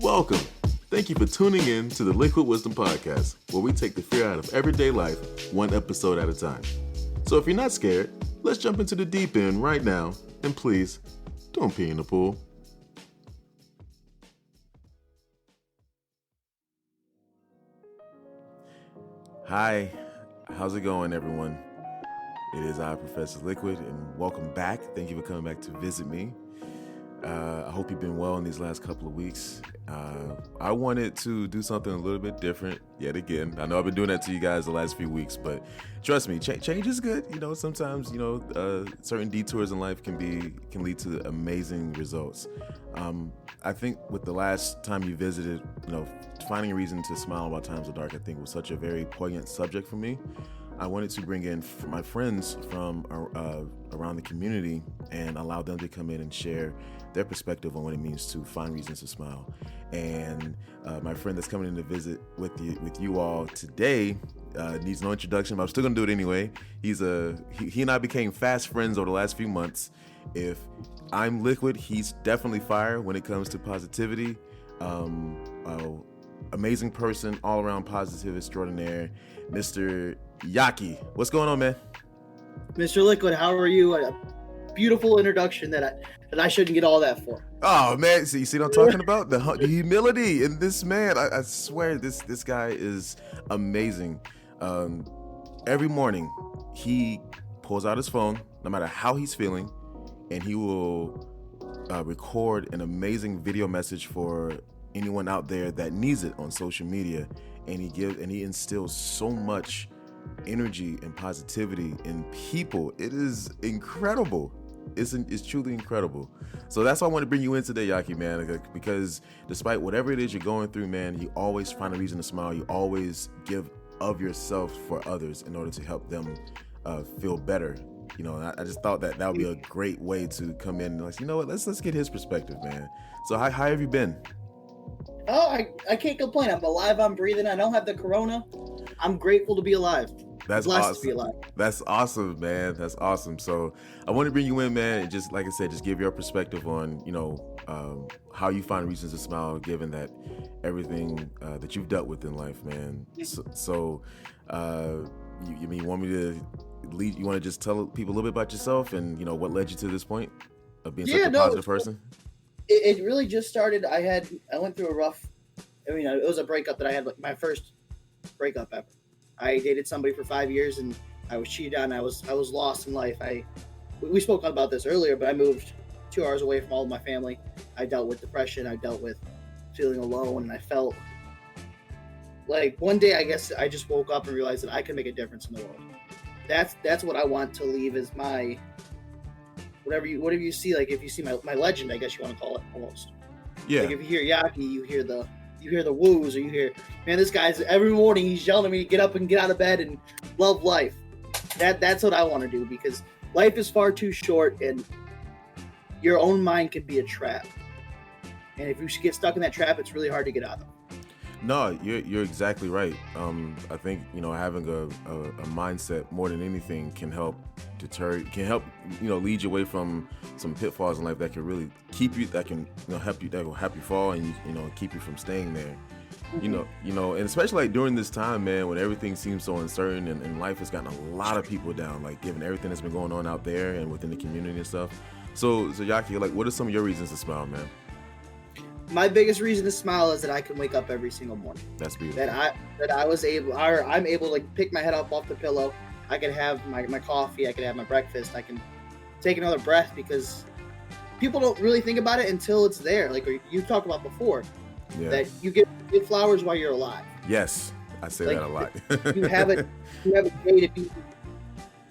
Welcome. Thank you for tuning in to the Liquid Wisdom Podcast, where we take the fear out of everyday life, one episode at a time. So if you're not scared, let's jump into the deep end right now, and please, don't pee in the pool. Hi, how's it going, everyone? It is I, Professor Liquid, and welcome back. Thank you for coming back to visit me. I hope you've been well in these last couple of weeks. I wanted to do something a little bit different yet again. I know I've been doing that to you guys the last few weeks, but trust me, change is good. You know, sometimes, certain detours in life can lead to amazing results. I think with the last time you visited, finding a reason to smile while times are dark, I think was such a very poignant subject for me. I wanted to bring in my friends from around the community and allow them to come in and share their perspective on what it means to find reasons to smile. And my friend that's coming in to visit with you all today needs no introduction, but I'm still gonna do it anyway. He and I became fast friends over the last few months. If I'm liquid, he's definitely fire when it comes to positivity. Amazing person, all around positive extraordinaire, Mr. Yockey. What's going on, man? Mr. Liquid, how are you? A beautiful introduction that I shouldn't get all that for. Oh man, see what I'm talking about? The humility in this man. I swear this guy is amazing. Every morning he pulls out his phone, no matter how he's feeling, and he will record an amazing video message for anyone out there that needs it on social media. And he instills so much energy and positivity in people. It is incredible. It's truly incredible. So that's why I want to bring you in today, Yockey, man, because despite whatever it is you're going through, man, you always find a reason to smile. You always give of yourself for others in order to help them feel better. I just thought that would be a great way to come in and let's get his perspective, man. So how have you been? Oh, I can't complain. I'm alive. I'm breathing. I don't have the corona. I'm grateful to be alive. That's blessed awesome. To be alive. That's awesome, man. That's awesome. So I want to bring you in, man, and just like I said, just give your perspective on, how you find reasons to smile, given that everything that you've dealt with in life, man. So you want me to lead? You want to just tell people a little bit about yourself and what led you to this point of being such a positive person? It really just started. I went through it was a breakup that I had, like my first breakup ever. I dated somebody for 5 years and I was cheated on. I was lost in life. We spoke about this earlier, but I moved 2 hours away from all of my family. I dealt with depression. I dealt with feeling alone, and I felt like one day, I guess I just woke up and realized that I can make a difference in the world. That's what I want to leave as my whatever you see. Like if you see my legend, I guess you want to call it almost. Yeah. Like if you hear Yockey, you hear the woos, or you hear, man, this guy's every morning he's yelling at me to get up and get out of bed and love life. That's what I want to do, because life is far too short and your own mind can be a trap. And if you get stuck in that trap, it's really hard to get out of. No, you're exactly right. I think having a mindset more than anything can help lead you away from some pitfalls in life that can really keep you, that can help you, that will help you fall and keep you from staying there. And especially like during this time, man, when everything seems so uncertain and life has gotten a lot of people down, like given everything that's been going on out there and within the community and stuff. So Yockey, like, what are some of your reasons to smile, man? My biggest reason to smile is that I can wake up every single morning. That's beautiful. I'm able to pick my head up off the pillow. I can have my coffee. I can have my breakfast. I can take another breath, because people don't really think about it until it's there. Like you talked about before, that you get flowers while you're alive. Yes, I say that a lot. you have a day to be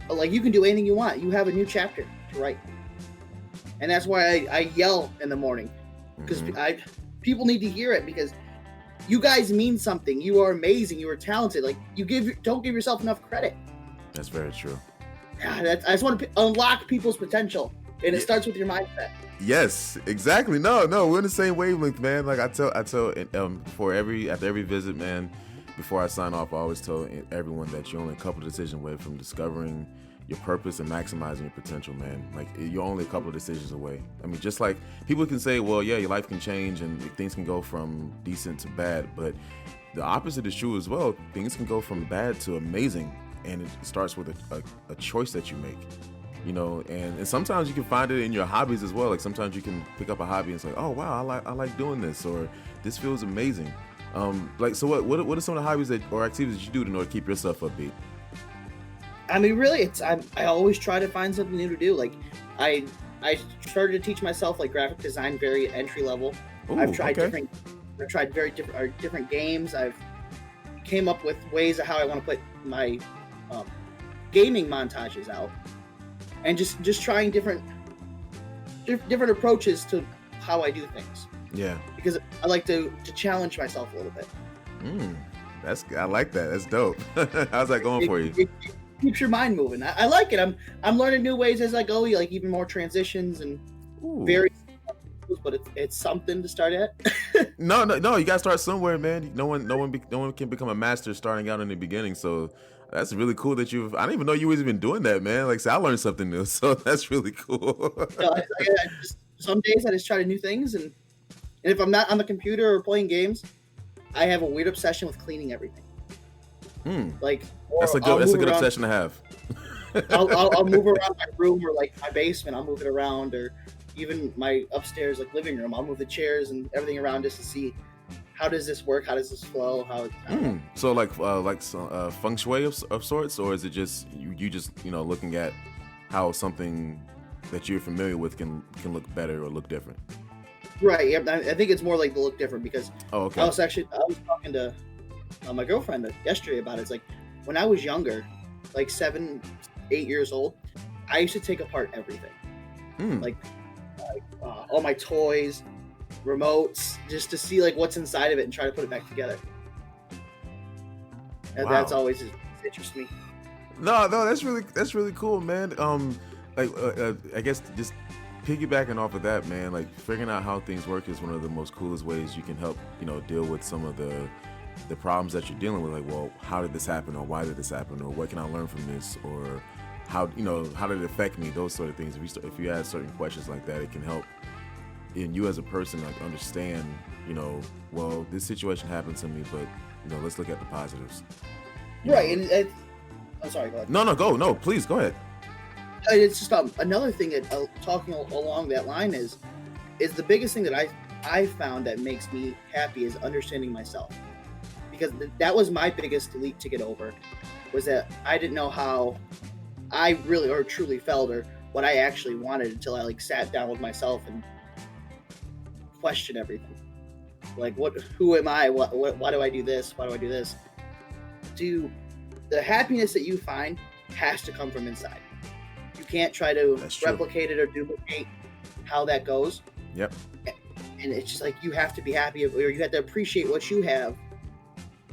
like, you can do anything you want. You have a new chapter to write, and that's why I yell in the morning. Because people need to hear it, because you guys mean something. You are amazing. You are talented. Like don't give yourself enough credit. That's very true. God, I just want to unlock people's potential, and it starts with your mindset. Yes, exactly. No, we're in the same wavelength, man. Like I tell, after every visit, man, before I sign off, I always tell everyone that you're only a couple decisions away from discovering your purpose and maximizing your potential, man. Like you're only a couple of decisions away. I mean, just like people can say, well, yeah, your life can change and things can go from decent to bad, but the opposite is true as well. Things can go from bad to amazing, and it starts with a choice that you make. And sometimes you can find it in your hobbies as well. Like sometimes you can pick up a hobby and say, oh wow, I like doing this, or this feels amazing. So what are some of the hobbies or activities you do in order to keep yourself upbeat? I mean, really, I always try to find something new to do. Like I started to teach myself like graphic design, very entry level. Ooh, I've tried okay. very different games. I've came up with ways of how I want to put my gaming montages out, and just trying different approaches to how I do things. Yeah. Because I like to challenge myself a little bit. I like that. That's dope. How's that going for you? It keeps your mind moving. I like it. I'm learning new ways as I go. Like even more transitions and very, but it's something to start at. No. You gotta start somewhere, man. No one can become a master starting out in the beginning. So that's really cool that I didn't even know you was even doing that, man. Like, say, I learned something new, so that's really cool. Some days I just try to new things, and if I'm not on the computer or playing games, I have a weird obsession with cleaning everything. Like that's a good obsession to have. I'll move around my room or like my basement. I'll move it around, or even my upstairs like living room. I'll move the chairs and everything around just to see how does this work, how does this flow, So like feng shui of sorts, or is it just you just looking at how something that you're familiar with can look better or look different? Right. Yeah. I think it's more like the look different because okay. I was talking to my girlfriend yesterday about it. It's like when I was younger, like 7, 8 years old, I used to take apart everything, like all my toys, remotes, just to see like what's inside of it and try to put it back together. And that's always interests me. No, that's really cool, man. I guess just piggybacking off of that, man, like figuring out how things work is one of the most coolest ways you can help deal with some of the problems that you're dealing with. Like, well, how did this happen, or why did this happen, or what can I learn from this, or how did it affect me? Those sort of things. If you ask certain questions like that, it can help in you as a person like understand, well, this situation happened to me, but let's look at the positives. Right. And I'm sorry, go ahead. No, please go ahead. It's just another thing that talking along that line is the biggest thing that I found that makes me happy is understanding myself, because that was my biggest leap to get over, was that I didn't know how I really or truly felt or what I actually wanted until I like sat down with myself and question everything. Like, who am I? Why do I do this? Why do I do this? The happiness that you find has to come from inside. You can't try to replicate it or duplicate how that goes. Yep. And it's just like you have to be happy, or you have to appreciate what you have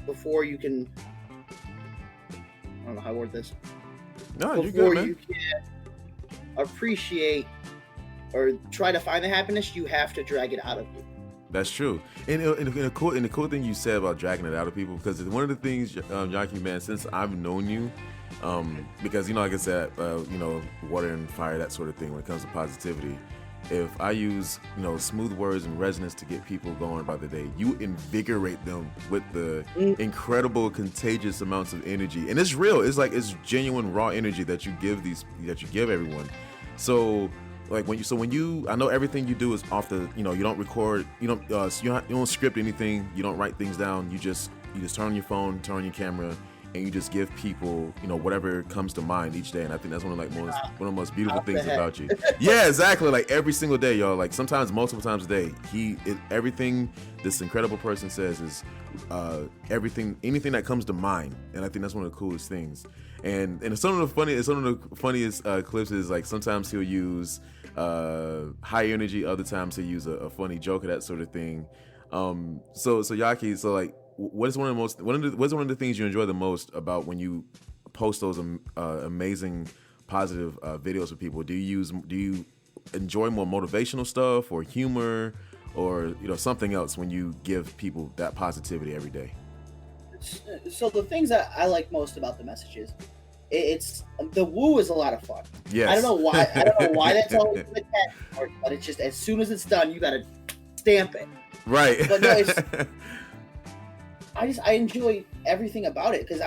before you can. I don't know how to word this. No, you're good, man. You can appreciate or try to find the happiness, you have to drag it out of you. That's true. And the cool thing you said about dragging it out of people, because one of the things, Yockey, man, since I've known you, because like I said, water and fire, that sort of thing. When it comes to positivity, if I use smooth words and resonance to get people going about the day, you invigorate them with the incredible, contagious amounts of energy, and it's real. It's like it's genuine, raw energy that you give everyone. So. Like when you, I know everything you do is off the, you don't record, you don't script anything, you don't write things down, you just turn on your phone, turn on your camera, and you just give people, whatever comes to mind each day. And I think that's one of the most beautiful things about you. Yeah, exactly. Like every single day, y'all. Like sometimes, multiple times a day, everything this incredible person says is anything that comes to mind. And I think that's one of the coolest things. And some of the funniest clips is like sometimes he'll use high energy, other times he'll use a funny joke or that sort of thing. So Yockey, so like, what's one of the things you enjoy the most about when you post those amazing positive videos for people? Do you enjoy more motivational stuff or humor or something else when you give people that positivity every day? So the things that I like most about the messages it's the woo is a lot of fun. Yes. I don't know why. I don't know why that's always the cat part, but it's just as soon as it's done, you gotta stamp it. Right. But no, it's I enjoy everything about it because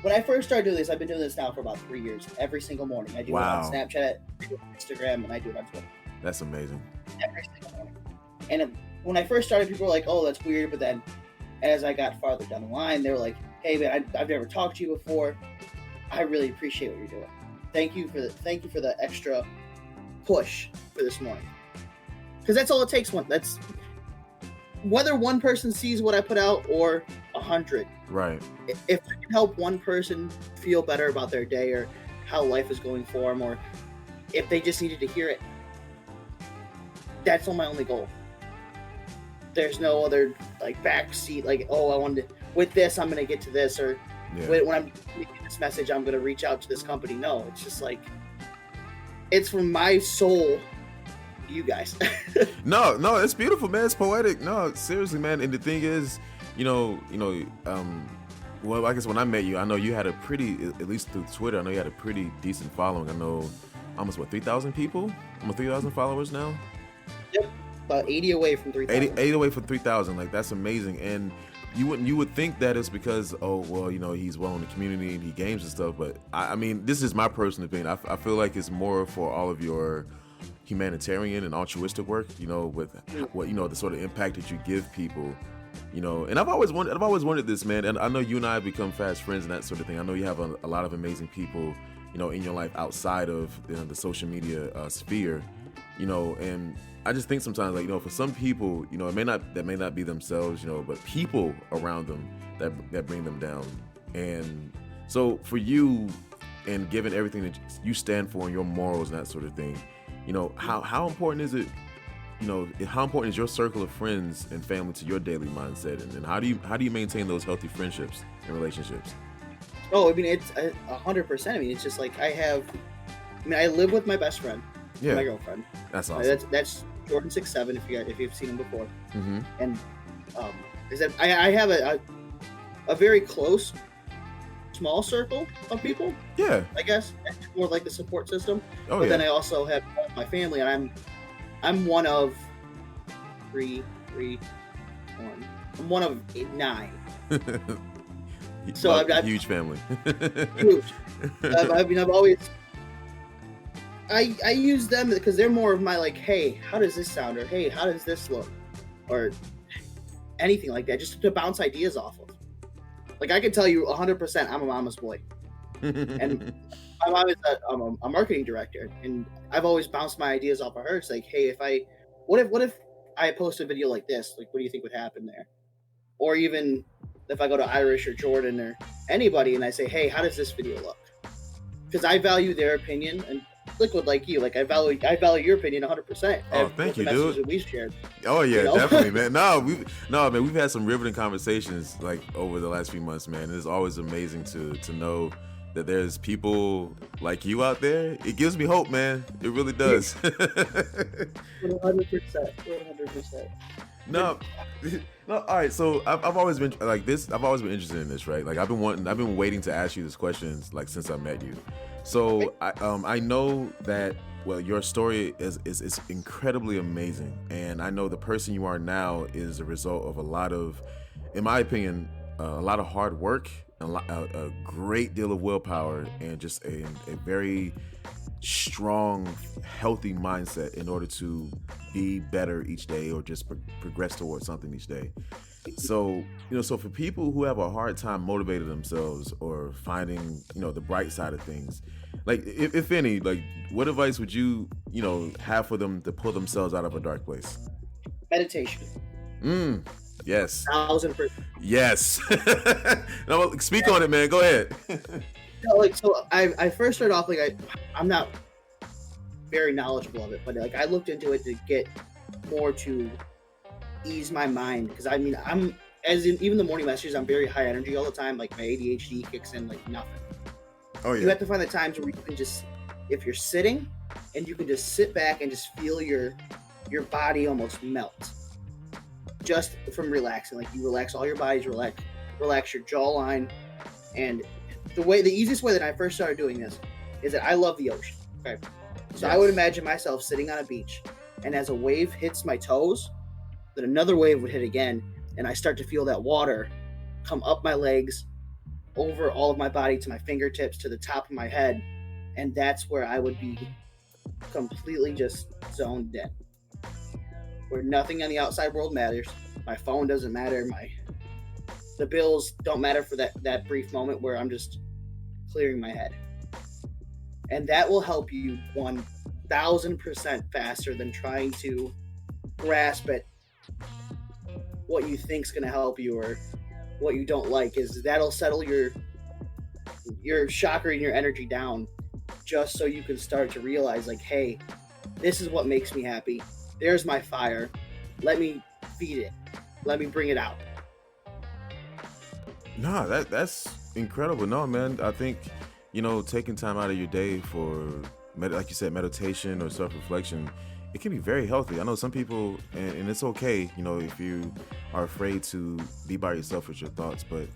when I first started doing this, I've been doing this now for about 3 years. Every single morning, I do it on Snapchat, I do it on Instagram, and I do it on Twitter. That's amazing. Every single morning. And when I first started, people were like, "Oh, that's weird," but then as I got farther down the line, they were like, "Hey, man, I've never talked to you before. I really appreciate what you're doing. Thank you for the extra push for this morning." Because that's all it takes. That's whether one person sees what I put out or 100. Right. If I can help one person feel better about their day or how life is going for them, or if they just needed to hear it, that's my only goal. There's no other like backseat, like, oh, I wanted to, with this, I'm going to get to this, or when I'm making this message, I'm going to reach out to this company. No, it's just like, it's from my soul to you guys. No, it's beautiful, man. It's poetic. No, seriously, man. And the thing is, well, I guess when I met you, I know you had a pretty, at least through Twitter, I know you had a pretty decent following. I know almost 3,000 people? Almost 3,000 followers now? Yep. About 80 away from 3,000. 80 away from 3,000. Like, that's amazing. And you would think that it's because, oh, well, he's well in the community and he games and stuff. But I mean, this is my personal opinion. I feel like it's more for all of your humanitarian and altruistic work, with what, the sort of impact that you give people, and I've always wanted this, man. And I know you and I have become fast friends and that sort of thing. I know you have a lot of amazing people, in your life outside of the social media sphere, and I just think sometimes, like, for some people, it may not be themselves, but people around them that bring them down. And so for you, and given everything that you stand for and your morals and that sort of thing, how important is it, how important is your circle of friends and family to your daily mindset, and how do you maintain those healthy friendships and relationships? Oh, I mean, it's 100%. I mean, it's just like I live with my best friend, my girlfriend. That's awesome. That's Jordan 6'7", if you've seen him before. Mm-hmm. And is that I have a very close, small circle of people. Yeah. I guess that's more like the support system. Oh, but then I also have my family, and I'm one of one. I'm one of 9. So I've huge family. Huge. I've always I use them because they're more of my, like, hey, how does this sound, or hey, how does this look, or anything like that, just to bounce ideas off of. Like, I can tell you 100% I'm a mama's boy. And my mom is a marketing director, and I've always bounced my ideas off of her. It's like, hey, what if I post a video like this? Like, what do you think would happen there? Or even if I go to Irish or Jordan or anybody and I say, hey, how does this video look? Because I value their opinion, and Liquid, like you, like I value your opinion 100%. Oh, thank you, dude. That we've shared. Oh yeah, definitely, man. No, man, we've had some riveting conversations like over the last few months, man. It's always amazing to know that there's people like you out there. It gives me hope, man. It really does. 100%. No, all right. So I've always been like this. I've always been interested in this, right? Like I've been waiting to ask you this question like since I met you. So I know that, well, your story is incredibly amazing, and I know the person you are now is a result of a lot of, in my opinion, a lot of hard work, a great deal of willpower, and just a very strong, healthy mindset in order to be better each day or just progress towards something each day. So, so for people who have a hard time motivating themselves or finding, the bright side of things, like if any, like what advice would you, have for them to pull themselves out of a dark place? Meditation. Yes. 1,000%. Yes. No, speak on it, man. Go ahead. So I first started off I'm not very knowledgeable of it, but like I looked into it to get more to ease my mind, because I mean even the morning messages, I'm very high energy all the time. Like my ADHD kicks in like nothing. Oh yeah. You have to find the times where you can just, if you're sitting, and you can just sit back and just feel your body almost melt, just from relaxing. Like you relax all your bodies, relax your jawline, and the easiest way that I first started doing this is that I love the ocean. Okay, so I would imagine myself sitting on a beach, and as a wave hits my toes, then another wave would hit again, and I start to feel that water come up my legs, over all of my body to my fingertips to the top of my head, and that's where I would be completely just zoned in, where nothing on the outside world matters. My phone doesn't matter. The bills don't matter for that brief moment where I'm just clearing my head, and that will help you 1,000% faster than trying to grasp at what you think's going to help you or what you don't like. Is that'll settle your chakra and your energy down, just so you can start to realize, like, hey, this is what makes me happy. There's my fire. Let me feed it. Let me bring it out. No, that's incredible. No, man, I think, taking time out of your day for, like you said, meditation or self-reflection, it can be very healthy. I know some people, and it's okay, if you are afraid to be by yourself with your thoughts, but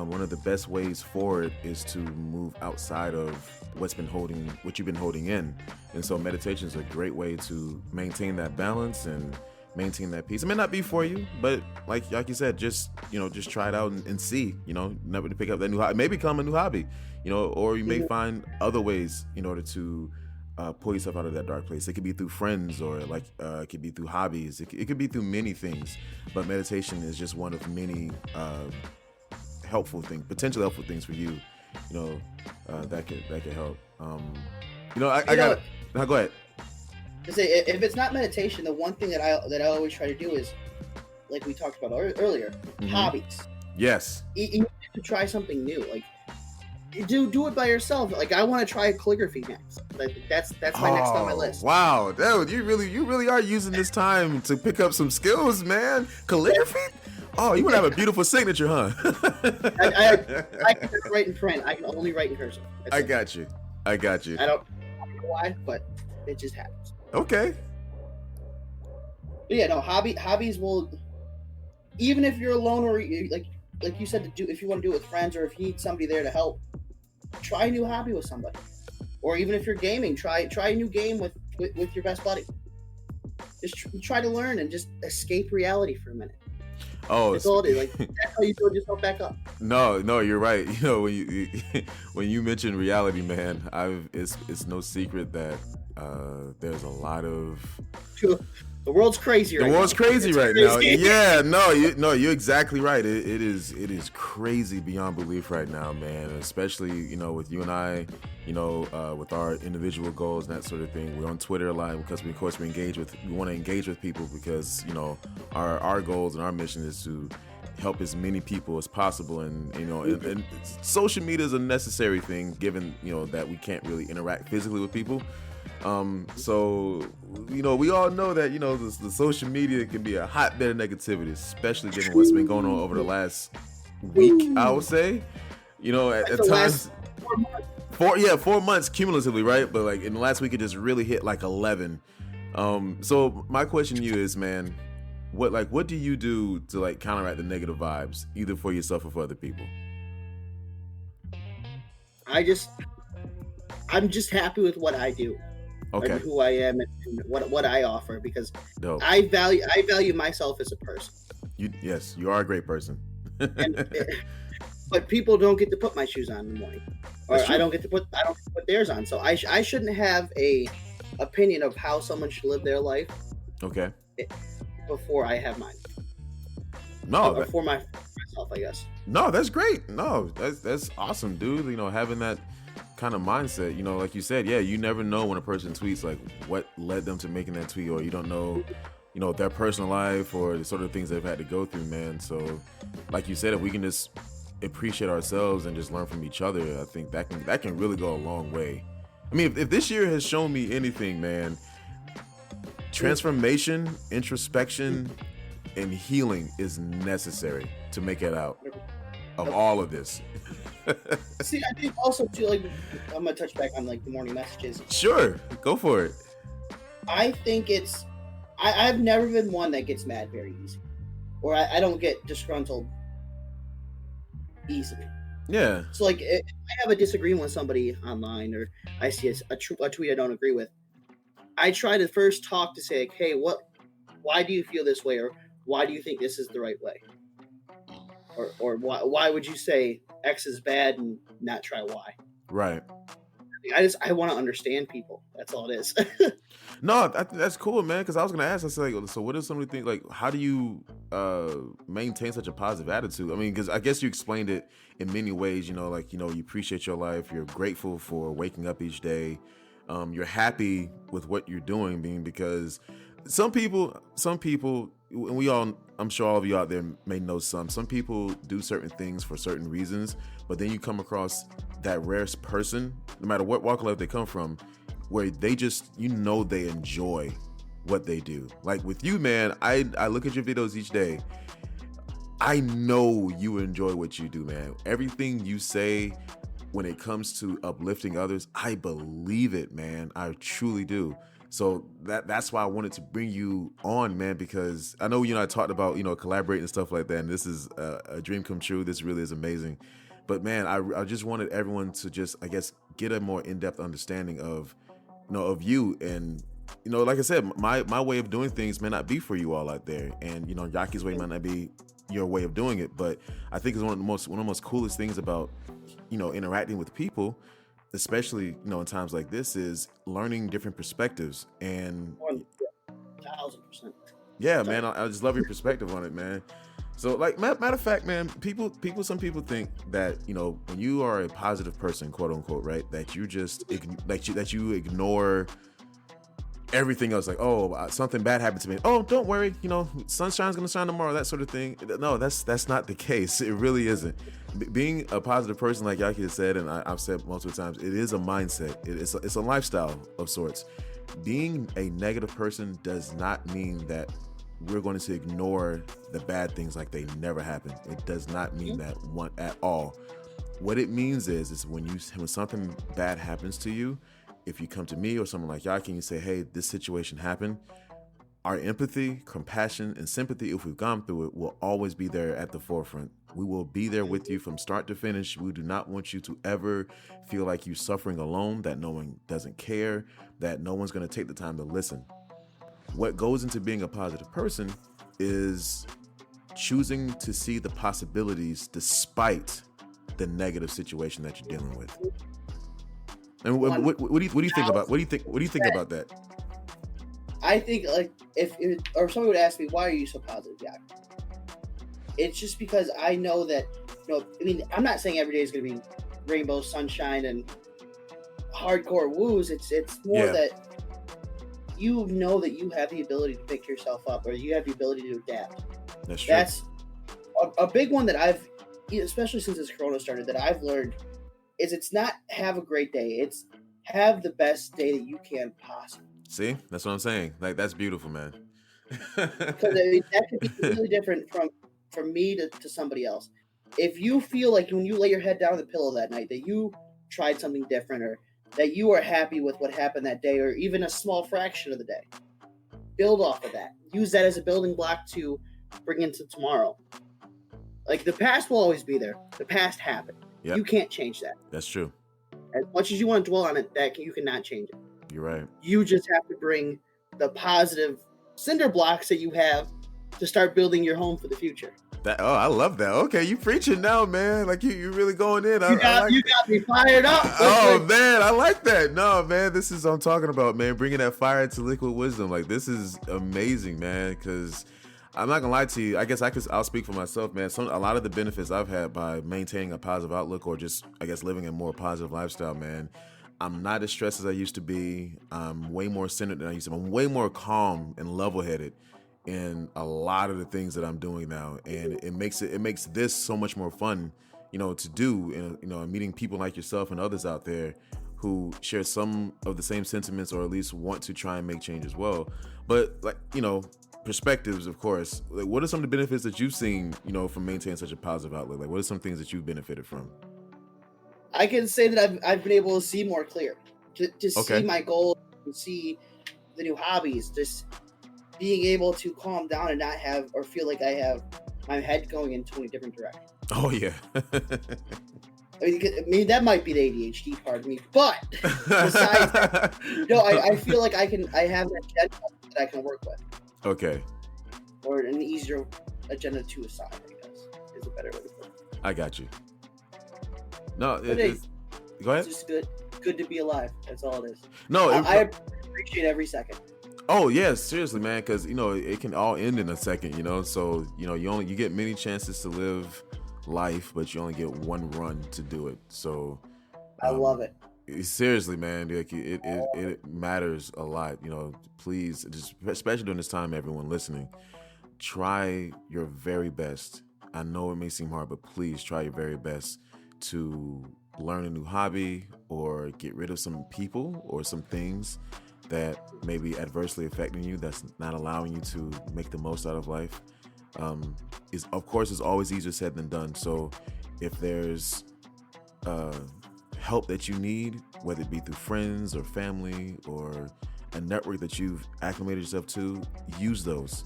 one of the best ways for it is to move outside of what you've been holding in. And so meditation is a great way to maintain that balance and maintain that peace. It may not be for you, but like you said, just try it out and see, never to pick up that new hobby. It may become a new hobby, or you may find other ways in order to pull yourself out of that dark place. It could be through friends, or it could be through hobbies. It could be through many things, but meditation is just one of many potentially helpful things for you, that could help. Go ahead. To say, if it's not meditation, the one thing that I always try to do is, like we talked about earlier, hobbies. Yes. You have to try something new. Like, do it by yourself. Like, I want to try calligraphy next. Like, that's my next on my list. Wow, dude, you really are using this time to pick up some skills, man. Calligraphy? Oh, you would have a beautiful signature, huh? I can write in print. I can only write in cursive. I got you. I don't know why, but it just happens. Okay. But yeah, no, hobbies will, even if you're alone, or like you said, if you want to do it with friends, or if you need somebody there to help, try a new hobby with somebody. Or even if you're gaming, try a new game with your best buddy. Just try to learn and just escape reality for a minute. Oh, that's all it is. Like, that's how you build yourself back up. No, you're right. When you mention reality, man, it's no secret that there's a lot of the world's crazy. The world's crazy right now. Yeah, you're exactly right. It is crazy beyond belief right now, man. Especially with you and I, with our individual goals and that sort of thing. We're on Twitter a lot because we want to engage with people because our goals and our mission is to help as many people as possible, and social media is a necessary thing given that we can't really interact physically with people. So we all know that the social media can be a hotbed of negativity, especially given what's been going on over the last week. I would say, at times 4 months cumulatively, right? But like in the last week, it just really hit like 11. So my question to you is, man, what do you do to like counteract the negative vibes, either for yourself or for other people? I'm just happy with what I do. Okay. Like who I am and what I offer, because Dope. I value myself as a person. You are a great person. But people don't get to put my shoes on in the morning, or I don't get to put theirs on. So I shouldn't have a opinion of how someone should live their life. Okay. Before I have mine. No. Before myself, I guess. No, that's great. No, that's awesome, dude. Having that kind of mindset, like you said, yeah, you never know when a person tweets, like what led them to making that tweet, or you don't know, their personal life or the sort of things they've had to go through, man. So like you said, if we can just appreciate ourselves and just learn from each other, I think that can really go a long way. I mean, if this year has shown me anything, man, transformation, introspection, and healing is necessary to make it out of all of this. See, I think also too, like, I'm gonna touch back on like the morning messages. Sure, go for it. I think I've never been one that gets mad very easy, or I don't get disgruntled easily. Yeah. So like if I have a disagreement with somebody online, or I see a tweet I don't agree with, I try to first talk to say like, hey, why do you feel this way, or why do you think this is the right way, or why would you say X is bad and not try Y? Right. I want to understand people. That's all it is. No, that's cool, man. Because I was gonna ask, I said, like, so what are some of the things, like, how do you maintain such a positive attitude? I mean, because I guess you explained it in many ways. Like, you appreciate your life, you're grateful for waking up each day, you're happy with what you're doing, being because some people, and we all, I'm sure all of you out there may know some people do certain things for certain reasons, but then you come across that rare person, no matter what walk of life they come from, where they just, they enjoy what they do. Like with you, man, I look at your videos each day. I know you enjoy what you do, man. Everything you say when it comes to uplifting others, I believe it, man. I truly do. So that's why I wanted to bring you on, man, because I know I talked about collaborating and stuff like that, and this is a dream come true. This really is amazing. But man, I just wanted everyone to just, I guess, get a more in-depth understanding of of you. And like I said, my way of doing things may not be for you all out there, and Yockey's way might not be your way of doing it. But I think it's one of the most coolest things about interacting with people, especially in times like this, is learning different perspectives. And 1,000%. yeah, man, I just love your perspective on it, man. So, like, matter of fact, man, some people think that when you are a positive person, quote unquote, right, that you just that you ignore everything else. Like, oh, something bad happened to me. Oh, don't worry, sunshine's gonna shine tomorrow, that sort of thing. No, that's not the case. It really isn't. Being a positive person, like Yockey has said, and I've said multiple times, it is a mindset. It's a lifestyle of sorts. Being a negative person does not mean that we're going to ignore the bad things like they never happened. It does not mean that one at all. What it means is when something bad happens to you, if you come to me or someone like Yockey and you say, hey, this situation happened, our empathy, compassion, and sympathy, if we've gone through it, will always be there at the forefront. We will be there with you from start to finish. We do not want you to ever feel like you're suffering alone, that no one doesn't care, that no one's going to take the time to listen. What goes into being a positive person is choosing to see the possibilities despite the negative situation that you're dealing with. And what do you think about about that? I think, like, if or somebody would ask me, why are you so positive? Yeah, it's just because I know that I mean, I'm not saying every day is going to be rainbow, sunshine, and hardcore woos. It's more that you know that you have the ability to pick yourself up, or you have the ability to adapt. That's true. That's a big one that I've, especially since this Corona started, that I've learned is it's not have a great day. It's have the best day that you can possibly. See, that's what I'm saying. Like, that's beautiful, man. Because that could be really different from me to somebody else. If you feel like when you lay your head down on the pillow that night that you tried something different, or that you are happy with what happened that day, or even a small fraction of the day, build off of that. Use that as a building block to bring into tomorrow. Like, the past will always be there. The past happened. Yep. You can't change that. That's true. As much as you want to dwell on it, you cannot change it. You're right. You just have to bring the positive cinder blocks that you have to start building your home for the future. I love that. Okay, you preaching now, man. Like, you really going in. You got me fired up. Oh, man, I like that. No, man, this is what I'm talking about, man. Bringing that fire to liquid wisdom. Like, this is amazing, man, because I'm not gonna lie to you. I guess I'll speak for myself, man. A lot of the benefits I've had by maintaining a positive outlook, or just, I guess, living a more positive lifestyle, man. I'm not as stressed as I used to be. I'm way more centered than I used to be. I'm way more calm and level-headed in a lot of the things that I'm doing now, and it makes this so much more fun, to do. And meeting people like yourself and others out there who share some of the same sentiments, or at least want to try and make change as well. But, like, perspectives, of course. Like, what are some of the benefits that you've seen, from maintaining such a positive outlook? Like, what are some things that you've benefited from? I can say that I've been able to see more clear, to see my goals, and see the new hobbies, just being able to calm down and not have, or feel like I have my head going in 20 different directions. Oh, yeah. I mean, that might be the ADHD part of me, but besides that, I feel like I have an agenda that I can work with. Okay. Or an easier agenda to assign, I guess, is a better way to put it. I got you. No, go ahead. It's just good to be alive. That's all it is. No, I appreciate every second. Oh yes, seriously, man, because it can all end in a second, So you get many chances to live life, but you only get one run to do it. So I love it. Seriously, man, it matters a lot. Please, especially during this time, everyone listening, try your very best. I know it may seem hard, but please try your very best to learn a new hobby or get rid of some people or some things that may be adversely affecting you, that's not allowing you to make the most out of life. Of course, it's always easier said than done. So if there's help that you need, whether it be through friends or family or a network that you've acclimated yourself to, use those.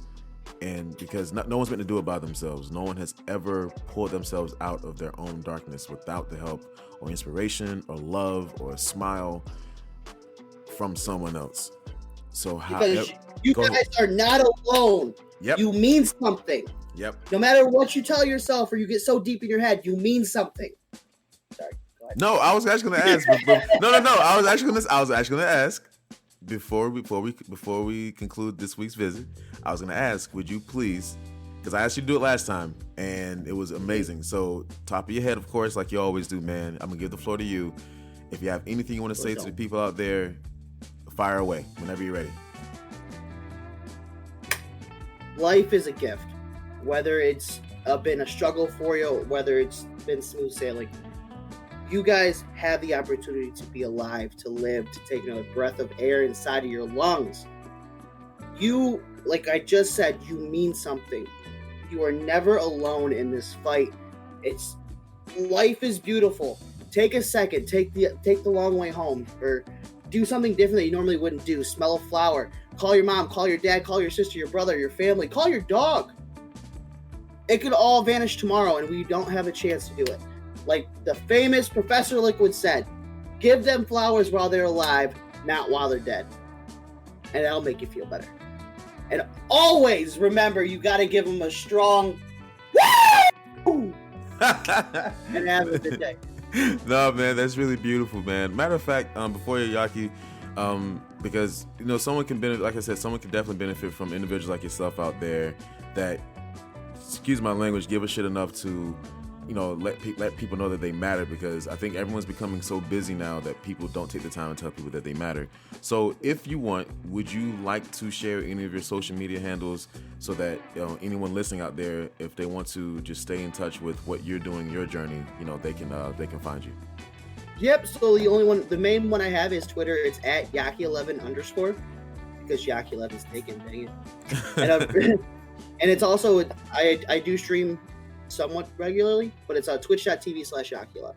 And because no one's meant to do it by themselves. No one has ever pulled themselves out of their own darkness without the help or inspiration or love or a smile from someone else. So because you guys are not alone. Yep. You mean something. Yep. No matter what you tell yourself or you get so deep in your head, you mean something. Sorry. Go ahead. No, I was actually going to ask. No. I was actually going to ask before we conclude this week's visit. I was going to ask, would you please, because I asked you to do it last time and it was amazing. So top of your head, of course, like you always do, man. I'm going to give the floor to you. If you have anything you want to say to the people out there, fire away whenever you're ready. Life is a gift. Whether it's been a struggle for you, whether it's been smooth sailing, you guys have the opportunity to be alive, to live, to take another breath of air inside of your lungs. You, like I just said, you mean something. You are never alone in this fight. Life is beautiful. Take a second, take the long way home, or do something different that you normally wouldn't do. Smell a flower. Call your mom, call your dad, call your sister, your brother, your family, call your dog. It could all vanish tomorrow and we don't have a chance to do it. Like the famous Professor Liquid said, give them flowers while they're alive, not while they're dead. And that'll make you feel better. And always remember, you got to give them a strong woo! And have a good day. No, man, that's really beautiful, man. Matter of fact, before you, Yockey, because someone can benefit, like I said, someone can definitely benefit from individuals like yourself out there that, excuse my language, give a shit enough to let people know that they matter, because I think everyone's becoming so busy now that people don't take the time to tell people that they matter. So if you want, would you like to share any of your social media handles so that anyone listening out there, if they want to just stay in touch with what you're doing, your journey, they can find you? Yep. So the main one I have is Twitter. It's at Yockey11_ because Yockey11 is taken. Dang it. And it's also I do stream somewhat regularly, but it's twitch.tv/Yockey11.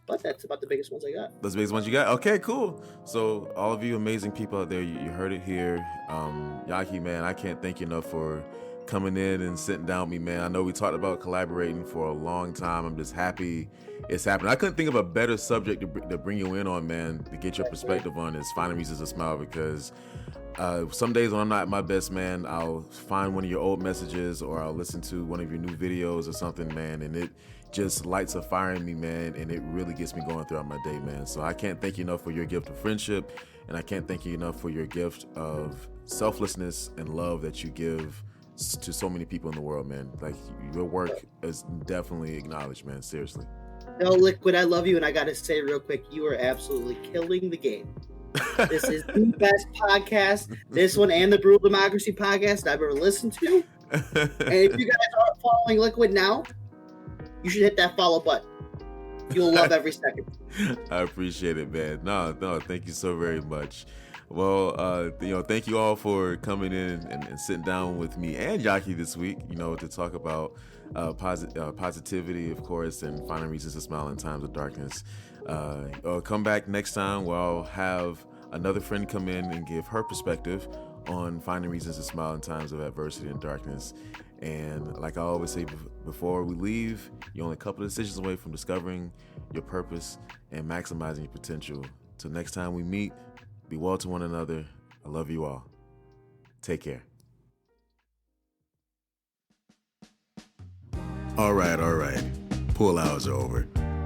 But that's about the biggest ones I got. Those biggest ones you got? Okay, cool. So all of you amazing people out there, you heard it here. Yockey, man, I can't thank you enough for coming in and sitting down with me, man. I know we talked about collaborating for a long time. I'm just happy it's happening. I couldn't think of a better subject to bring you in on, man, to get your perspective on is finding reasons to smile, because some days when I'm not at my best, man, I'll find one of your old messages or I'll listen to one of your new videos or something, man, and it just lights a fire in me, man, and it really gets me going throughout my day, man. So I can't thank you enough for your gift of friendship, and I can't thank you enough for your gift of selflessness and love that you give to so many people in the world, man. Like, your work is definitely acknowledged, man. Seriously. No, Liquid, I love you, and I gotta say real quick, you are absolutely killing the game. This is the best podcast, this one and the Brutal Democracy podcast I've ever listened to. And if you guys aren't following Liquid now, you should hit that follow button. You'll love every second. I appreciate it, man. No, thank you so very much. Well, thank you all for coming in and sitting down with me and Yockey this week, to talk about positivity, of course, and finding reasons to smile in times of darkness. Come back next time where I'll have another friend come in and give her perspective on finding reasons to smile in times of adversity and darkness. And like I always say before we leave, you're only a couple of decisions away from discovering your purpose and maximizing your potential. Till next time we meet, be well to one another. I love you all. Take care. All right. Pool hours are over.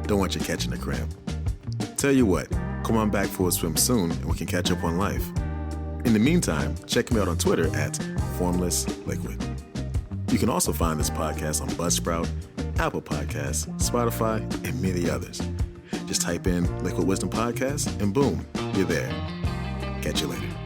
Don't want you catching a cramp. Tell you what, come on back for a swim soon and we can catch up on life. In the meantime, check me out on Twitter at FormlessLiquid. You can also find this podcast on Buzzsprout, Apple Podcasts, Spotify, and many others. Just type in Liquid Wisdom Podcast and boom, you're there. Catch you later.